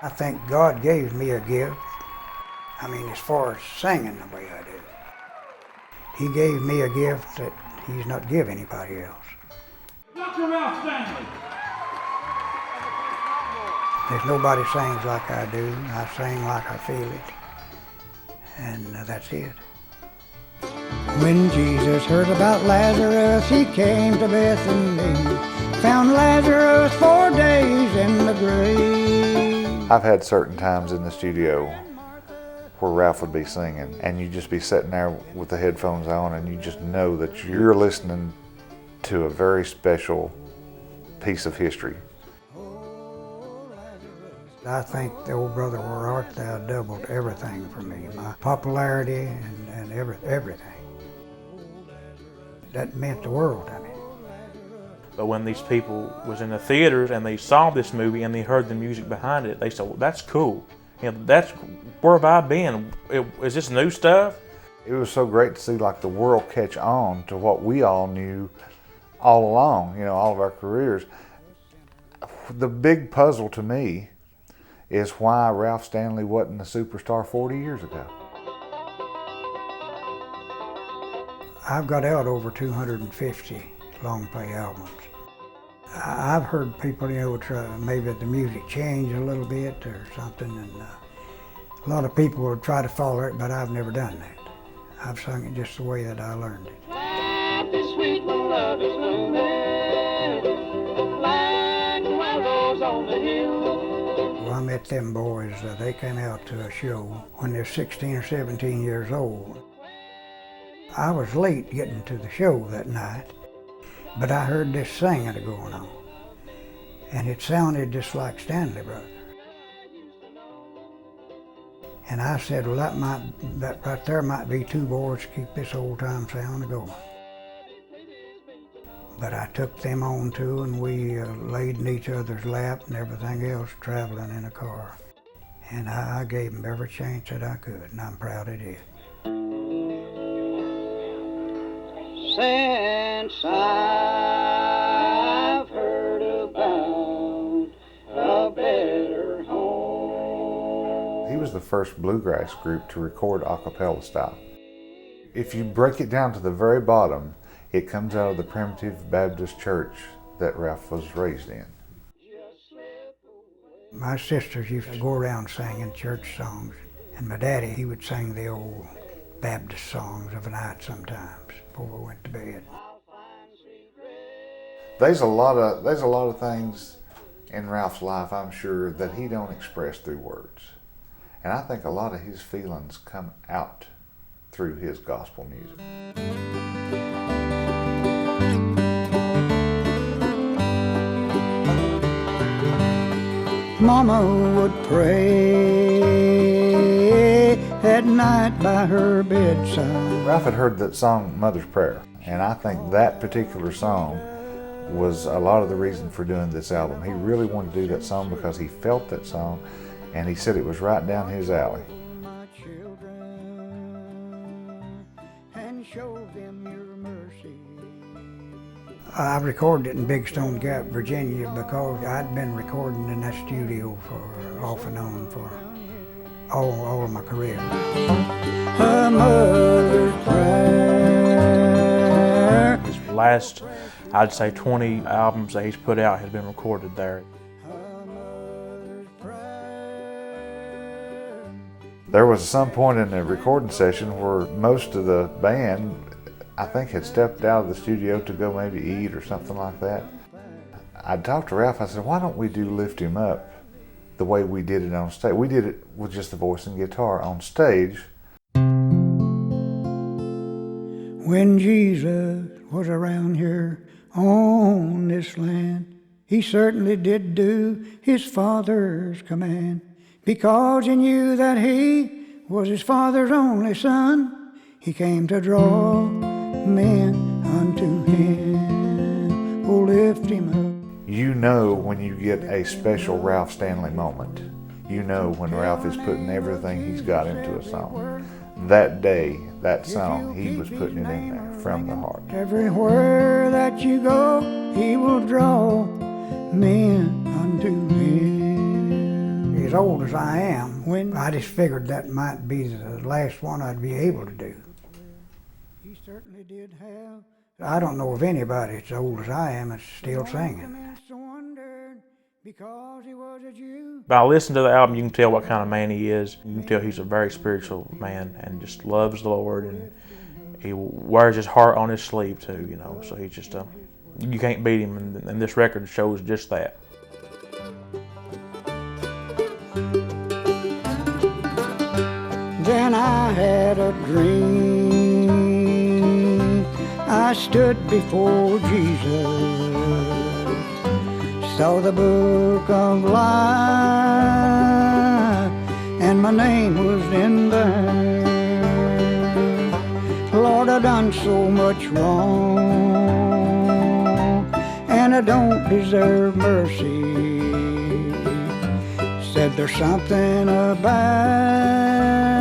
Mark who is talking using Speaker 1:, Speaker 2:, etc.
Speaker 1: I think God gave me a gift. I mean, as far as singing the way I do. He gave me a gift that He's not give anybody else.
Speaker 2: Dr. Ralph Stanley.
Speaker 1: There's nobody sings like I do. I sing like I feel it. And that's it. When Jesus heard about Lazarus, He came to Bethany, found Lazarus 4 days in the grave.
Speaker 3: I've had certain times in the studio where Ralph would be singing and you'd just be sitting there with the headphones on and you just know that you're listening to a very special piece of history.
Speaker 1: I think the old brother, where art thou, doubled everything for me, my popularity and everything. That meant the world to me.
Speaker 4: But when these people was in the theaters and they saw this movie and they heard the music behind it, they said, well, that's cool. You know, that's, where have I been? Is this new stuff?
Speaker 3: It was so great to see like the world catch on to what we all knew all along, you know, all of our careers. The big puzzle to me is why Ralph Stanley wasn't a superstar 40 years ago.
Speaker 1: I've got out over 250 long play albums. I've heard people, you know, try maybe the music change a little bit or something, and a lot of people will try to follow it, but I've never done that. I've sung it just the way that I learned it.
Speaker 5: Life is sweet when love is moving, like the wild rose on the hill.
Speaker 1: Well, I met them boys, they came out to a show when they were 16 or 17 years old. I was late getting to the show that night, but I heard this singing going on, and it sounded just like Stanley Brothers. And I said, well, that right there might be two boys to keep this old time sound going. But I took them on too, and we laid in each other's lap and everything else, traveling in a car. And I gave them every chance that I could, and I'm proud I did.
Speaker 5: Since I've heard about a better home.
Speaker 3: He was the first bluegrass group to record a cappella style. If you break it down to the very bottom, it comes out of the primitive Baptist church that Ralph was raised in.
Speaker 1: My sisters used to go around singing church songs, and my daddy, he would sing the old Baptist songs of a night sometimes before we went to bed.
Speaker 3: There's a lot of things in Ralph's life, I'm sure, that he don't express through words. And I think a lot of his feelings come out through his gospel music.
Speaker 1: Mama would pray at night by her bedside.
Speaker 3: Ralph had heard that song, Mother's Prayer, and I think that particular song was a lot of the reason for doing this album. He really wanted to do that song because he felt that song, and he said it was right down his alley.
Speaker 1: My children, and show them your mercy. I recorded it in Big Stone Gap, Virginia, because I'd been recording in that studio for off and on for all of my career. A mother's prayer.
Speaker 4: His last, I'd say 20 albums that he's put out has been recorded there.
Speaker 3: There was some point in the recording session where most of the band, I think, had stepped out of the studio to go maybe eat or something like that. I talked to Ralph, I said, why don't we do Lift Him Up the way we did it on stage? We did it with just the voice and guitar on stage.
Speaker 1: When Jesus was around here on this land, He certainly did do His Father's command, because He knew that He was His Father's only Son. He came to draw men unto Him. Oh, lift Him up.
Speaker 3: You know when you get a special Ralph Stanley moment. You know when Ralph is putting everything he's got into a song. That day, that song, he was putting it in there from the heart.
Speaker 1: Everywhere that you go, He will draw men unto Him. He's old as I am, when I just figured that might be the last one I'd be able to do. He certainly did have. I don't know of anybody as old as I am that's still singing. Because he was a Jew.
Speaker 4: By listening to the album, you can tell what kind of man he is. You can tell he's a very spiritual man and just loves the Lord, and he wears his heart on his sleeve too, you know. So he's just you can't beat him, and this record shows just that.
Speaker 1: Then I had a dream. I stood before Jesus. Saw the book of life, and my name was in there. Lord, I done so much wrong, and I don't deserve mercy. Said there's something about